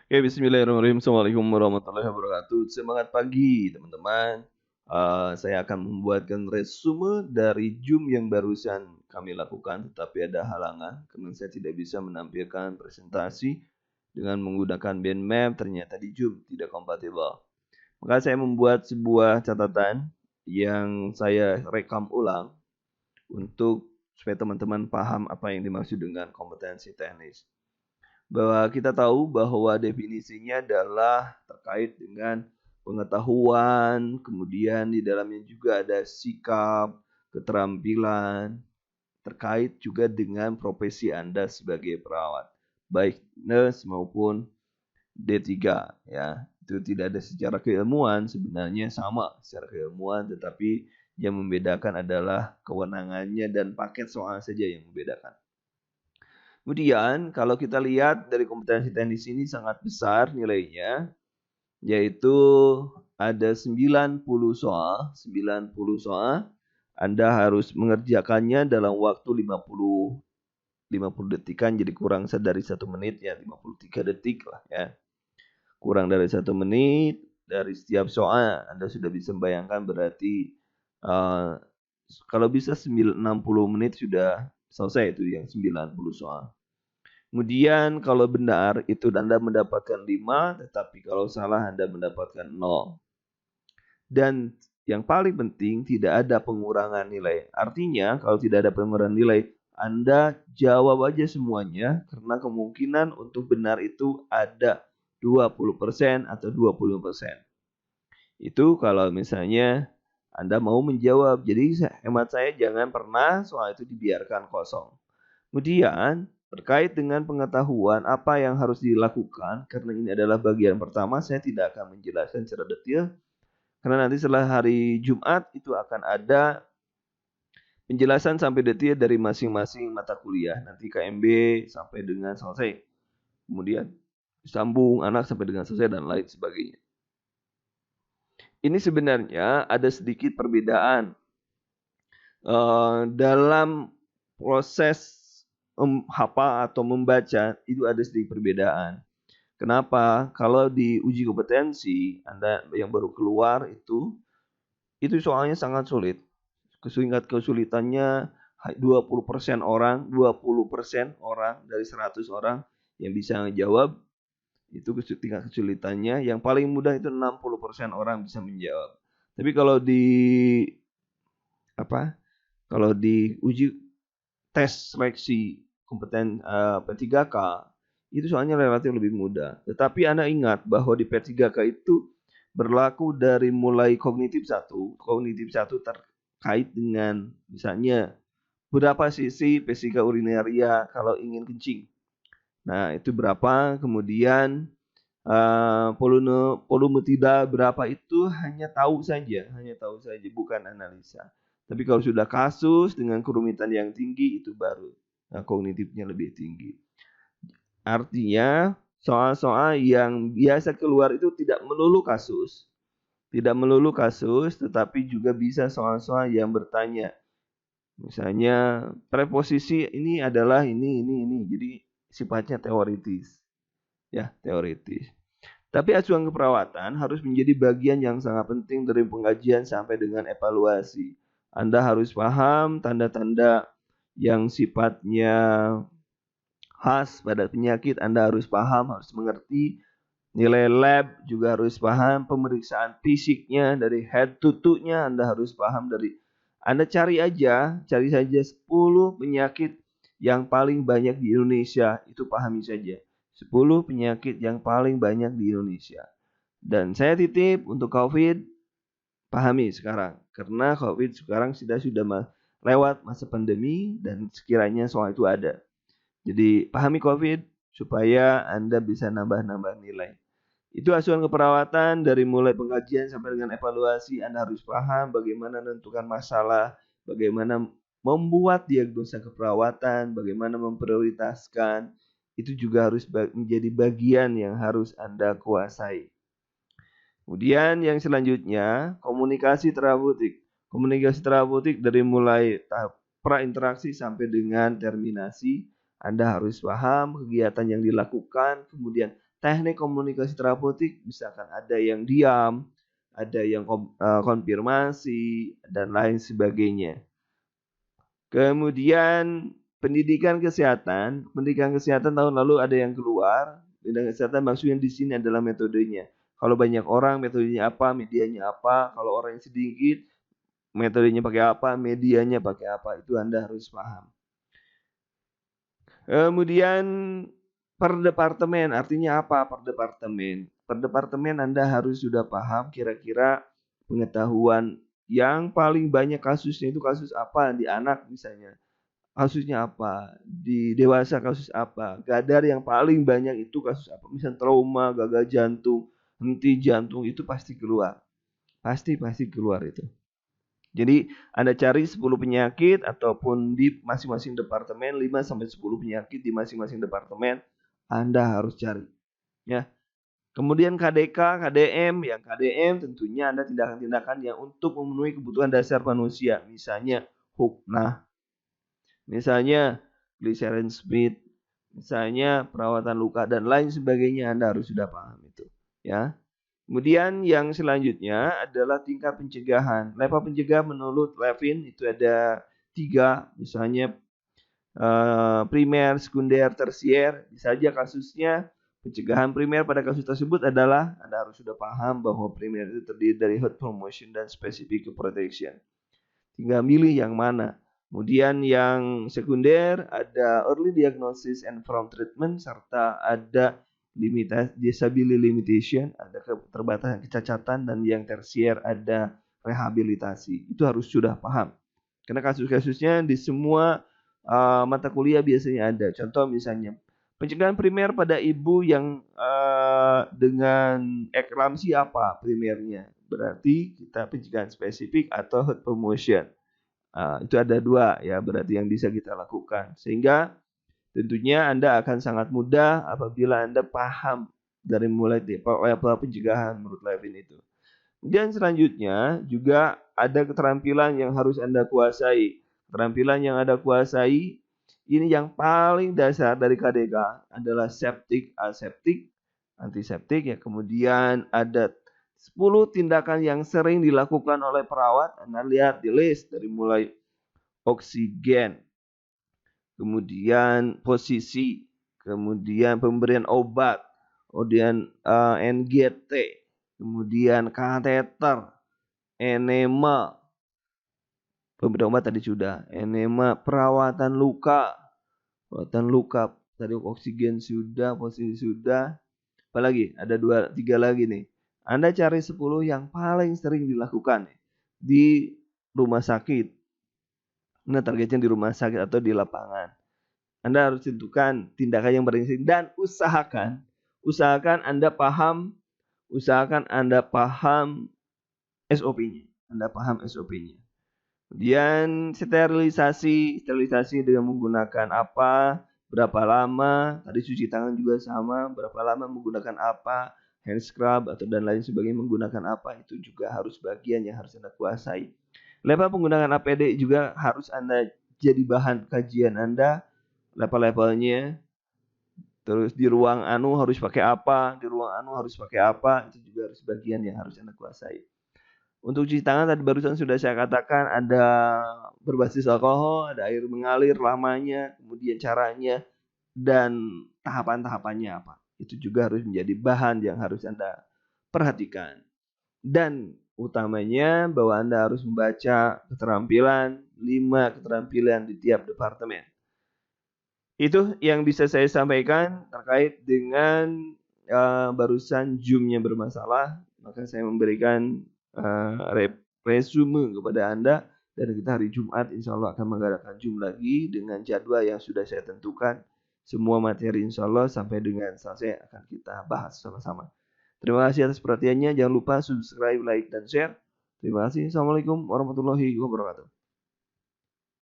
Oke, bismillahirrahmanirrahim. Assalamualaikum warahmatullahi wabarakatuh. Semangat pagi, teman-teman. Saya akan membuatkan resume dari Zoom yang barusan kami lakukan, tetapi ada halangan karena saya tidak bisa menampilkan presentasi dengan menggunakan band map. Ternyata di Zoom tidak kompatibel. Maka saya membuat sebuah catatan yang saya rekam ulang untuk supaya teman-teman paham apa yang dimaksud dengan kompetensi teknis. Bahwa kita tahu bahwa definisinya adalah terkait dengan pengetahuan, kemudian di dalamnya juga ada sikap, keterampilan, terkait juga dengan profesi Anda sebagai perawat, baik nurse maupun D3 ya. Itu tidak ada secara keilmuan, sebenarnya sama secara keilmuan, tetapi yang membedakan adalah kewenangannya dan paket soal saja yang membedakan. Kemudian kalau kita lihat dari kompetensi teknis ini sangat besar nilainya, yaitu ada 90 soal, 90 soal. Anda harus mengerjakannya dalam waktu 50 detikan, jadi kurang dari 1 menit ya, 53 detik lah ya. Kurang dari 1 menit dari setiap soal Anda sudah bisa membayangkan berarti kalau bisa 60 menit sudah selesai itu yang 90 soal. Kemudian kalau benar itu Anda mendapatkan 5, tetapi kalau salah Anda mendapatkan 0. Dan yang paling penting tidak ada pengurangan nilai. Artinya kalau tidak ada pengurangan nilai, Anda jawab aja semuanya karena kemungkinan untuk benar itu ada 20% atau 20%. Itu kalau misalnya Anda mau menjawab. Jadi hemat saya jangan pernah soal itu dibiarkan kosong. Kemudian terkait dengan pengetahuan apa yang harus dilakukan, karena ini adalah bagian pertama, saya tidak akan menjelaskan secara detail, karena nanti setelah hari Jumat itu akan ada penjelasan sampai detail dari masing-masing mata kuliah, nanti KMB sampai dengan selesai, kemudian sambung anak sampai dengan selesai dan lain sebagainya. Ini sebenarnya ada sedikit perbedaan dalam proses hafal atau membaca itu ada sedikit perbedaan. Kenapa? Kalau di uji kompetensi Anda yang baru keluar itu soalnya sangat sulit. Kesulitannya 20% orang, 20% orang dari 100 orang yang bisa menjawab itu tingkat kesulitannya. Yang paling mudah itu 60% orang bisa menjawab. Tapi kalau di Kalau di uji tes seleksi kompeten P3K itu soalnya relatif lebih mudah. Tetapi Anda ingat bahwa di P3K itu berlaku dari mulai kognitif 1. Kognitif 1 terkait dengan misalnya berapa cc vesika urinaria kalau ingin kencing. Nah, itu berapa, kemudian volume tidak berapa itu hanya tahu saja, bukan analisa. Tapi kalau sudah kasus dengan kerumitan yang tinggi itu baru kognitifnya lebih tinggi. Artinya soal-soal yang biasa keluar itu tidak melulu kasus, tetapi juga bisa soal-soal yang bertanya. Misalnya preposisi ini adalah ini. Jadi sifatnya teoritis. Ya, teoritis. Tapi acuan keperawatan harus menjadi bagian yang sangat penting dari pengkajian sampai dengan evaluasi. Anda harus paham tanda-tanda yang sifatnya khas pada penyakit, Anda harus paham, harus mengerti. Nilai lab juga harus paham, pemeriksaan fisiknya dari head to toe-nya Anda harus paham. Anda cari saja 10 penyakit yang paling banyak di Indonesia, itu pahami saja. 10 penyakit yang paling banyak di Indonesia. Dan saya titip untuk COVID, pahami sekarang. Karena COVID sekarang sudah lewat masa pandemi dan sekiranya soal itu ada. Jadi pahami COVID supaya Anda bisa nambah-nambah nilai. Itu asuhan keperawatan dari mulai pengkajian sampai dengan evaluasi. Anda harus paham bagaimana menentukan masalah, bagaimana membuat diagnosa keperawatan, bagaimana memprioritaskan. Itu juga harus menjadi bagian yang harus Anda kuasai. Kemudian yang selanjutnya, komunikasi terapeutik. Komunikasi terapeutik dari mulai tahap prainteraksi sampai dengan terminasi, Anda harus paham kegiatan yang dilakukan, kemudian teknik komunikasi terapeutik misalkan ada yang diam, ada yang konfirmasi dan lain sebagainya. Kemudian pendidikan kesehatan tahun lalu ada yang keluar. Pendidikan kesehatan maksudnya di sini adalah metodenya. Kalau banyak orang metodenya apa, medianya apa. Kalau orang yang sedikit metodenya pakai apa, medianya pakai apa. Itu Anda harus paham. Kemudian per departemen, artinya apa per departemen? Per departemen Anda harus sudah paham kira-kira pengetahuan yang paling banyak kasusnya itu kasus apa di anak misalnya. Kasusnya apa, di dewasa kasus apa, kadar yang paling banyak itu kasus apa, misalnya trauma, gagal jantung, henti jantung itu pasti keluar. Pasti keluar itu. Jadi Anda cari 10 penyakit ataupun di masing-masing departemen 5 sampai 10 penyakit di masing-masing departemen Anda harus cari. Ya. Kemudian KDK, KDM, yang KDM tentunya Anda tindakan-tindakan yang untuk memenuhi kebutuhan dasar manusia, misalnya huknah, misalnya glycerin speed, misalnya perawatan luka dan lain sebagainya Anda harus sudah paham itu, ya. Kemudian yang selanjutnya adalah tingkat pencegahan. Level pencegahan menurut Levin itu ada 3, misalnya primer, sekunder, tersier. Bisa saja kasusnya pencegahan primer pada kasus tersebut adalah Anda harus sudah paham bahwa primer itu terdiri dari health promotion dan specific protection. Tinggal milih yang mana. Kemudian yang sekunder ada early diagnosis and prompt treatment serta ada disability limitation, ada keterbatasan kecacatan, dan yang tersier ada rehabilitasi. Itu harus sudah paham. Karena kasus-kasusnya di semua mata kuliah biasanya ada. Contoh misalnya pencegahan primer pada ibu yang dengan eklamsi apa primernya? Berarti kita pencegahan spesifik atau health promotion. Itu ada 2 ya berarti yang bisa kita lakukan. Sehingga tentunya Anda akan sangat mudah apabila Anda paham dari mulai level pencegahan menurut Levin itu. Kemudian selanjutnya juga ada keterampilan yang harus Anda kuasai. Keterampilan yang Anda kuasai ini yang paling dasar dari KDK adalah septic, aseptik, antiseptik ya. Kemudian ada 10 tindakan yang sering dilakukan oleh perawat. Anda lihat di list dari mulai oksigen, kemudian posisi, kemudian pemberian obat, kemudian NGT, kemudian kateter, enema, pemberian obat tadi sudah, enema, perawatan luka, tadi oksigen sudah, posisi sudah, apalagi ada 2, 3 lagi nih. Anda cari 10 yang paling sering dilakukan di rumah sakit. Nah, targetnya di rumah sakit atau di lapangan. Anda harus tentukan tindakan yang paling sering dan usahakan Anda paham SOP-nya. Anda paham SOP-nya. Kemudian sterilisasi dengan menggunakan apa, berapa lama, tadi cuci tangan juga sama, berapa lama menggunakan apa, hand scrub atau dan lain sebagainya menggunakan apa, itu juga harus bagian yang harus Anda kuasai. Level penggunaan APD juga harus Anda jadi bahan kajian Anda, level-levelnya. Terus di ruang anu harus pakai apa, itu juga harus bagian yang harus Anda kuasai. Untuk cuci tangan tadi barusan sudah saya katakan ada berbasis alkohol, ada air mengalir lamanya, kemudian caranya dan tahapan-tahapannya apa. Itu juga harus menjadi bahan yang harus Anda perhatikan. Dan utamanya bahwa Anda harus membaca keterampilan, 5 keterampilan di tiap departemen. Itu yang bisa saya sampaikan terkait dengan barusan Zoom-nya bermasalah. Maka saya memberikan resume kepada Anda. Dan kita hari Jumat insya Allah akan mengadakan Zoom lagi dengan jadwal yang sudah saya tentukan. Semua materi insya Allah sampai dengan selesai akan kita bahas sama-sama. Terima kasih atas perhatiannya. Jangan lupa subscribe, like, dan share. Terima kasih. Assalamualaikum warahmatullahi wabarakatuh.